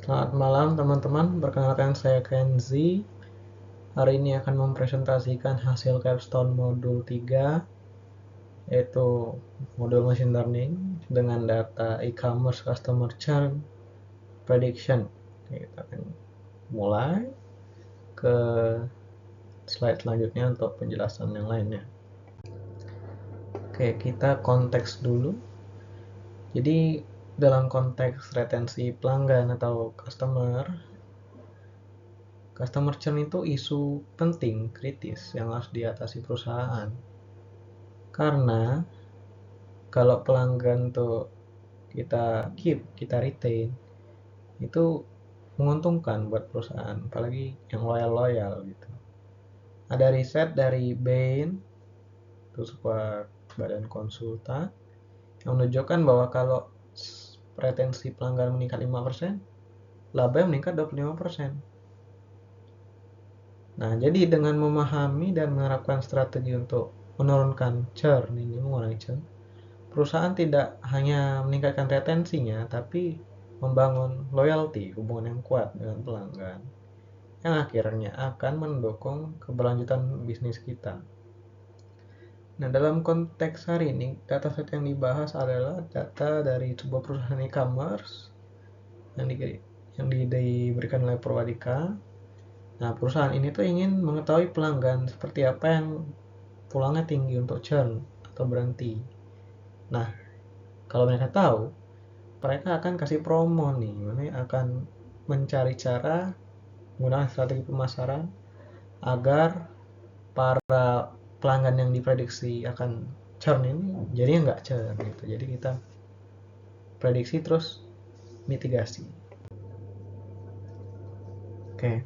Selamat malam teman-teman, perkenalkan saya Kenzi. Hari ini akan mempresentasikan hasil capstone modul 3, yaitu modul machine learning dengan data e-commerce customer churn prediction. Kita akan mulai ke slide selanjutnya untuk penjelasan yang lainnya. Oke, kita konteks dulu. Jadi dalam konteks retensi pelanggan atau customer churn itu isu penting, kritis yang harus diatasi perusahaan. Karena kalau pelanggan tuh kita retain, itu menguntungkan buat perusahaan, apalagi yang loyal gitu. Ada riset dari Bain, itu sebuah badan konsultan, yang menunjukkan bahwa kalau retensi pelanggan meningkat 5%, labanya meningkat 25%. Nah, jadi dengan memahami dan menerapkan strategi untuk menurunkan churn, ini mengurangi churn, perusahaan tidak hanya meningkatkan retensinya, tapi membangun loyalty, hubungan yang kuat dengan pelanggan, yang akhirnya akan mendukung keberlanjutan bisnis kita. Nah, dalam konteks hari ini, dataset yang dibahas adalah data dari sebuah perusahaan e-commerce yang diberikan oleh Purwadika. Nah, perusahaan ini tuh ingin mengetahui pelanggan seperti apa yang pulangnya tinggi untuk churn atau berhenti. Nah, kalau mereka tahu, mereka akan kasih promo nih, mereka akan mencari cara menggunakan strategi pemasaran agar para pelanggan yang diprediksi akan churn ini jadinya nggak churn gitu. Jadi kita prediksi terus mitigasi. Oke,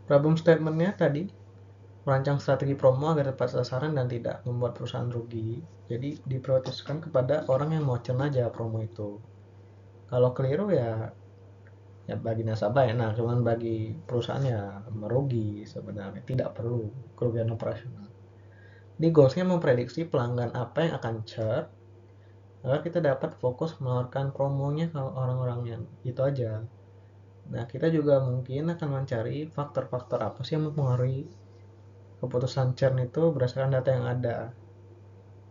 problem statementnya tadi merancang strategi promo agar tepat sasaran dan tidak membuat perusahaan rugi. Jadi diprioritaskan kepada orang yang mau churn aja promo itu. Kalau keliru ya bagi nasabah enak, cuman bagi perusahaan ya merugi sebenarnya, tidak perlu kerugian operasional. Di goalsnya memprediksi pelanggan apa yang akan churn agar kita dapat fokus menawarkan promonya ke orang-orang yang itu aja. Nah, kita juga mungkin akan mencari faktor-faktor apa sih yang mempengaruhi keputusan churn itu berdasarkan data yang ada.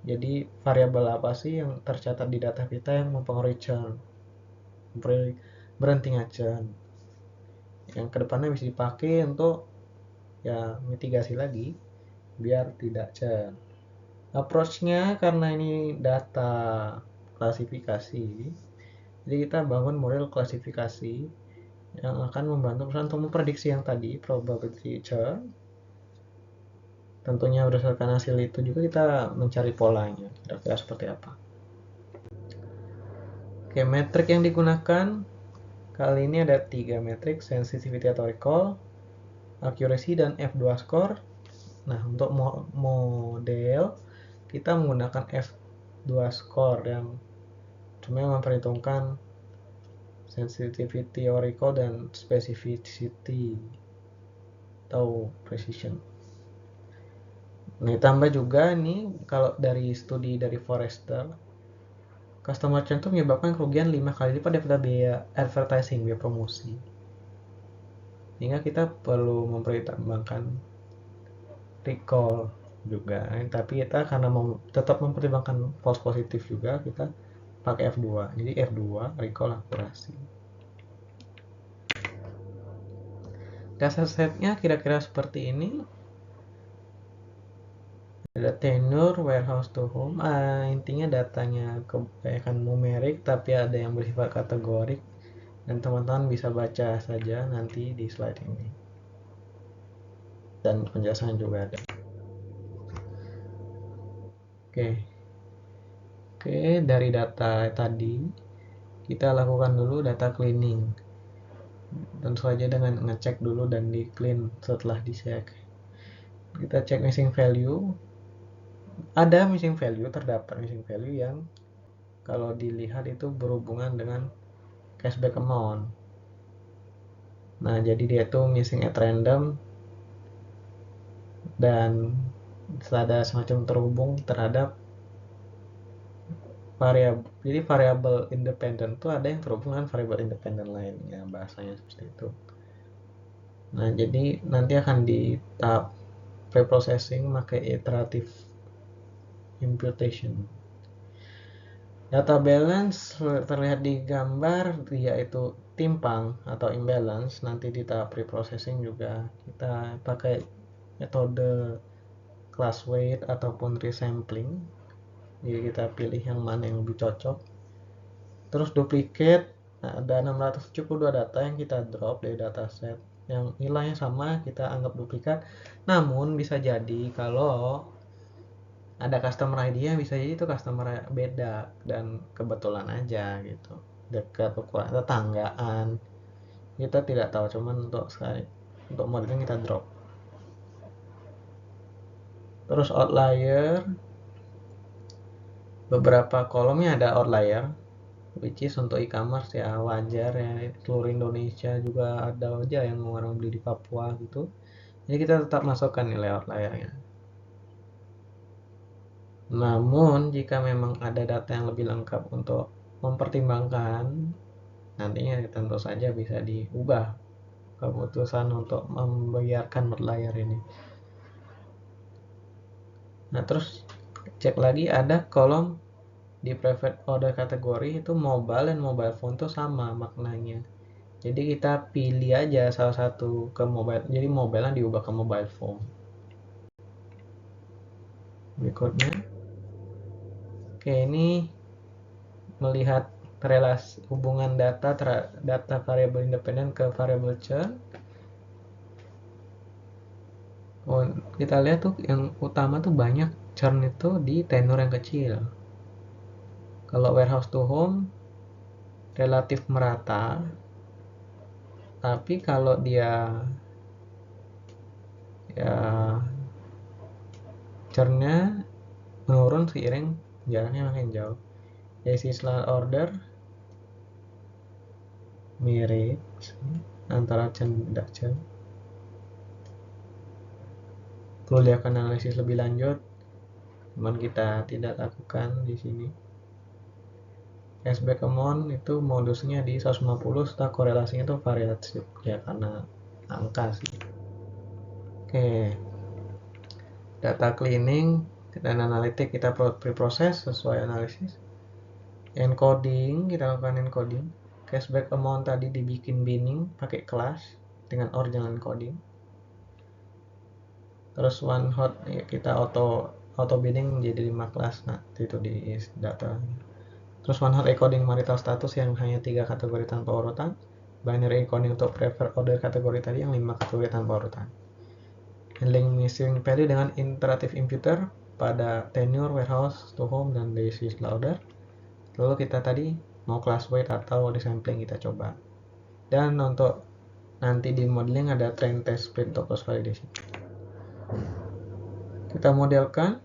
Jadi variabel apa sih yang tercatat di data kita yang mempengaruhi churn, berhentinya churn, yang kedepannya bisa dipakai untuk ya mitigasi lagi biar tidak churn. Approach-nya karena ini data klasifikasi, jadi kita bangun model klasifikasi yang akan membantu perusahaan untuk memprediksi yang tadi probability churn. Tentunya berdasarkan hasil itu juga kita mencari polanya kira-kira seperti apa. Oke, metrik yang digunakan kali ini ada 3 metrik: sensitivity atau recall, accuracy, dan F2 score. Nah, untuk model kita menggunakan F2 score yang cuma memperhitungkan sensitivity or recall dan specificity atau precision. Nah, tambah juga nih kalau dari studi dari Forrester, customer churn itu menyebabkan kerugian 5 kali lipat daripada biaya advertising, biaya promosi. Sehingga kita perlu mempertimbangkan recall juga. Tapi kita karena tetap mempertimbangkan false positif juga, kita pakai F2. Jadi F2 recall akurasi. Data setnya kira-kira seperti ini. Ada tenure, warehouse to home. Intinya datanya kebanyakan numerik, tapi ada yang bersifat kategorik. Dan teman-teman bisa baca saja nanti di slide ini. Dan penjelasan juga ada. Oke, dari data tadi, kita lakukan dulu data cleaning. Tentu saja dengan ngecek dulu dan di clean setelah dicek. Kita cek missing value. Ada missing value, terdapat missing value yang kalau dilihat itu berhubungan dengan cashback amount. Nah, jadi dia itu missing at random dan ada semacam terhubung terhadap variabel. Jadi variabel independen tuh ada yang terhubung dengan variabel independen lainnya, bahasanya seperti itu. Nah, jadi nanti akan di tahap preprocessing pakai iterative imputation. Data balance terlihat di gambar, yaitu timpang atau imbalance. Nanti di tahap preprocessing juga kita pakai metode class weight ataupun resampling. Jadi kita pilih yang mana yang lebih cocok. Terus duplicate. Nah, ada 672 data yang kita drop dari dataset. Yang nilainya sama, kita anggap duplikat. Namun bisa jadi kalau ada customer ID nya, bisa jadi itu customer beda dan kebetulan aja gitu, dekat tetanggaan, kita tidak tahu. Cuman untuk modelnya kita drop. Terus outlier, beberapa kolomnya ada outlier, which is untuk e-commerce ya wajar ya, seluruh Indonesia juga ada aja yang orang beli di Papua gitu, jadi kita tetap masukkan nilai outliernya. Namun jika memang ada data yang lebih lengkap untuk mempertimbangkan, nantinya tentu saja bisa diubah keputusan untuk membiarkan outlier ini. Nah, terus cek lagi, ada kolom di preferred order kategori itu mobile dan mobile phone tuh sama maknanya. Jadi kita pilih aja salah satu ke mobile. Jadi mobile diubah ke mobile phone. Berikutnya. Oke, ini melihat relasi hubungan data variabel independen ke variabel churn. Oh, kita lihat tuh yang utama tuh banyak churn itu di tenor yang kecil. Kalau warehouse to home relatif merata, tapi kalau dia ya churnnya menurun seiring jaraknya makin jauh. Seasonal order mirip antara churn dan tidak churn. Perlu dilakukan analisis lebih lanjut, cuman kita tidak lakukan di sini. Cashback amount itu modusnya di 150, setelah korelasinya itu variatif ya karena angka sih. Oke, data cleaning dan analitik kita preproses sesuai analisis. Encoding, kita lakukan encoding. Cashback amount tadi dibikin binning pakai class dengan original encoding. Terus one hot ya, kita auto bidding jadi 5 kelas. Nah, itu di data. Terus one hot encoding marital status yang hanya 3 kategori tanpa urutan. Binary encoding untuk preferred order kategori tadi yang 5 kategori tanpa urutan. Handling missing value dengan iterative imputer pada tenure, warehouse to home, dan basis order. Lalu kita tadi mau class weight atau resampling kita coba. Dan untuk nanti di modeling ada train test split untuk cross validation. Kita modelkan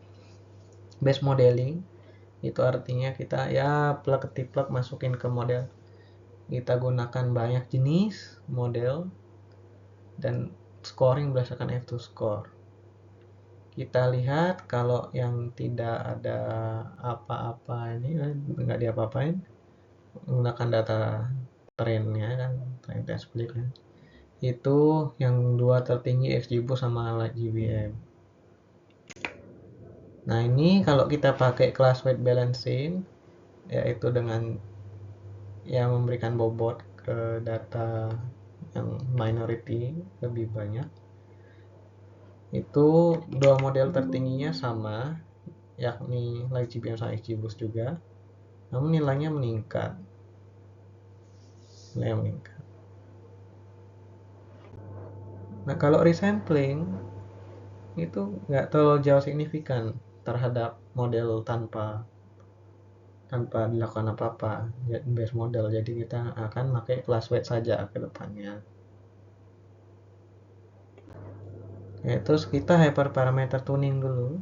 base modeling, itu artinya kita ya plug masukin ke model. Kita gunakan banyak jenis model dan scoring berdasarkan F2 score. Kita lihat kalau yang tidak ada apa-apa ini nggak diapa-apain, menggunakan data trennya kan, train test split kan, itu yang dua tertinggi XGBoost sama GBM. Nah, ini kalau kita pakai class weight balancing, yaitu dengan yang memberikan bobot ke data yang minority lebih banyak, itu dua model tertingginya sama, yakni GBM sama XGBoost juga, namun nilainya meningkat. Nah, kalau resampling itu nggak terlalu jauh signifikan terhadap model tanpa dilakukan apa-apa, base model. Jadi kita akan pakai class weight saja ke depannya. Ya, terus kita hyperparameter tuning dulu.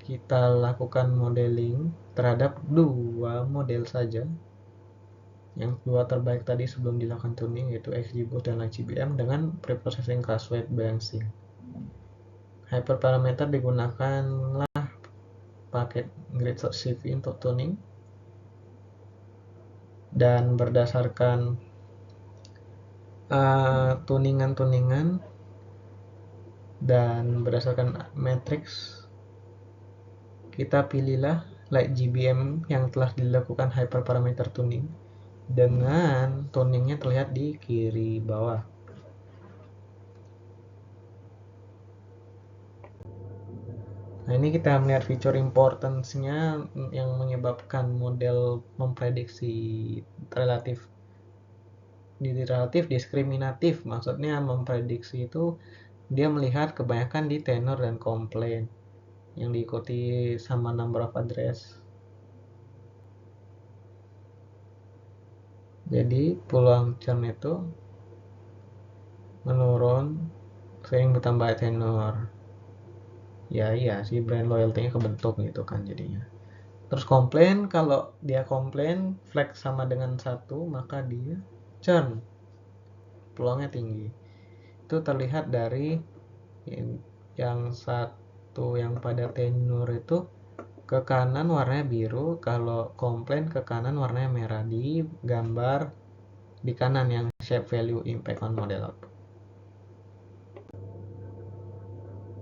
Kita lakukan modeling terhadap dua model saja. Yang dua terbaik tadi sebelum dilakukan tuning, yaitu XGBoost dan GBM dengan preprocessing class weight balancing. Hyperparameter digunakanlah paket grid.cv untuk tuning, dan berdasarkan tuningan dan berdasarkan matrix kita pilihlah light GBM yang telah dilakukan hyperparameter tuning dengan tuningnya terlihat di kiri bawah. Nah, ini kita melihat fitur importance-nya yang menyebabkan model memprediksi relatif diskriminatif. Maksudnya memprediksi itu dia melihat kebanyakan di tenor dan komplain yang diikuti sama number of address. Jadi peluang churn itu menurun sering bertambah tenor. Ya iya sih, brand loyalty-nya kebentuk gitu kan jadinya. Terus komplain, kalau dia komplain flag sama dengan 1, maka dia churn, peluangnya tinggi. Itu terlihat dari yang satu yang pada tenor itu ke kanan warnanya biru, kalau komplain ke kanan warnanya merah di gambar di kanan yang shape value impact on model output.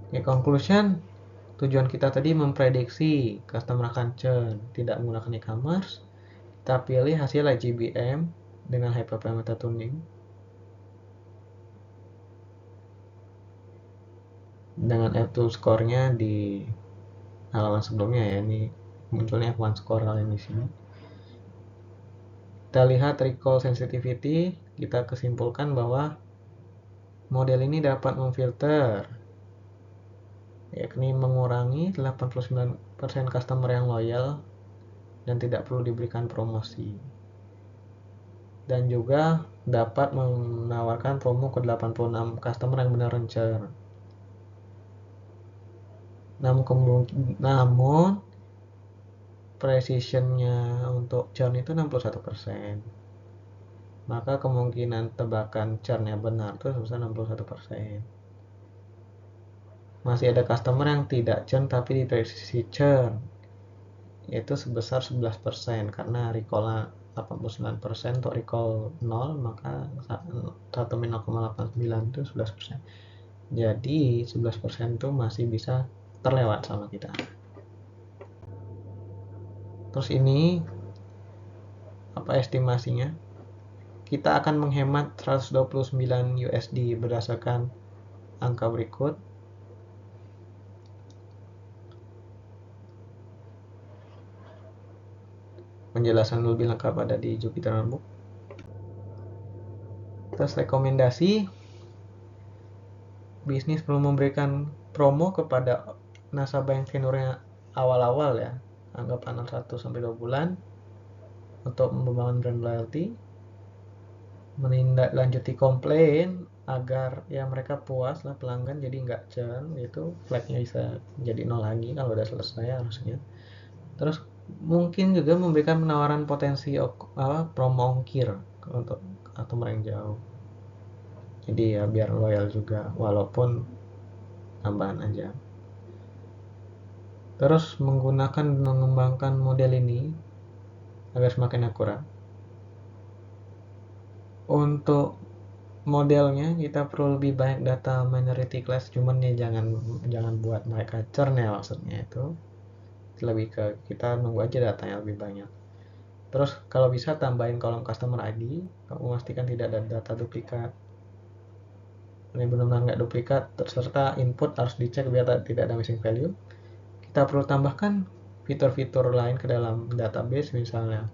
Oke, conclusion, tujuan kita tadi memprediksi customer akan churn, tidak menggunakan e-commerce. Kita pilih hasil IGBM dengan hyperparameter tuning. Dengan F2 score-nya di halaman sebelumnya ya, ini munculnya F1 score kali ini di sini. Kita lihat recall sensitivity, kita kesimpulkan bahwa model ini dapat memfilter, yakni mengurangi 89% customer yang loyal dan tidak perlu diberikan promosi. Dan juga dapat menawarkan promo ke 86 customer yang benar churn. Namun precision-nya untuk churn itu 61%. Maka kemungkinan tebakan churn-nya benar itu sebesar 61%. Masih ada customer yang tidak churn tapi diprediksi churn, yaitu sebesar 11%, karena recall 89% untuk recall 0, maka 1 min 0,89 itu 11%. Jadi 11% itu masih bisa terlewat sama kita. Terus ini apa estimasinya? Kita akan menghemat 129 USD berdasarkan angka berikut. Penjelasan lebih lengkap ada di Jupyter Notebook. Terus rekomendasi, bisnis perlu memberikan promo kepada nasabah yang tenornya awal-awal ya, anggap 1-2 bulan untuk membangun brand loyalty, menindaklanjuti komplain agar ya mereka puas lah pelanggan, jadi nggak churn, itu flagnya bisa jadi 0 lagi kalau udah selesai harusnya. Terus mungkin juga memberikan penawaran potensi promo ongkir untuk customer yang jauh, jadi ya biar loyal juga walaupun tambahan aja. Terus mengembangkan model ini agar semakin akurat. Untuk modelnya kita perlu lebih banyak data minority class, cuman ya jangan buat mereka churn ya, maksudnya itu lebih ke kita nunggu aja datanya lebih banyak. Terus kalau bisa tambahin kolom customer ID, memastikan tidak ada data duplikat. Ini benar-benar nggak duplikat, serta input harus dicek biar tidak ada missing value. Kita perlu tambahkan fitur-fitur lain ke dalam database, misalnya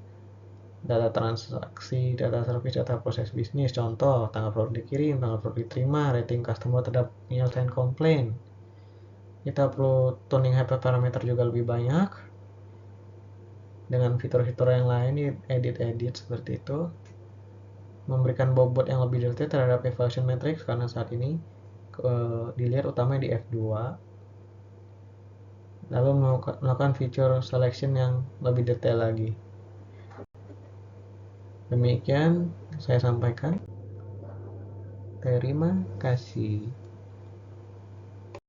data transaksi, data service, data proses bisnis. Contoh, tanggal produk dikirim, tanggal produk diterima, rating customer terhadap penyelesaian komplain. Kita perlu tuning hyperparameter juga lebih banyak dengan fitur-fitur yang lain, edit seperti itu. Memberikan bobot yang lebih detail terhadap evaluation matrix, karena saat ini dilihat utamanya di F2. Lalu melakukan feature selection yang lebih detail lagi. Demikian saya sampaikan. Terima kasih.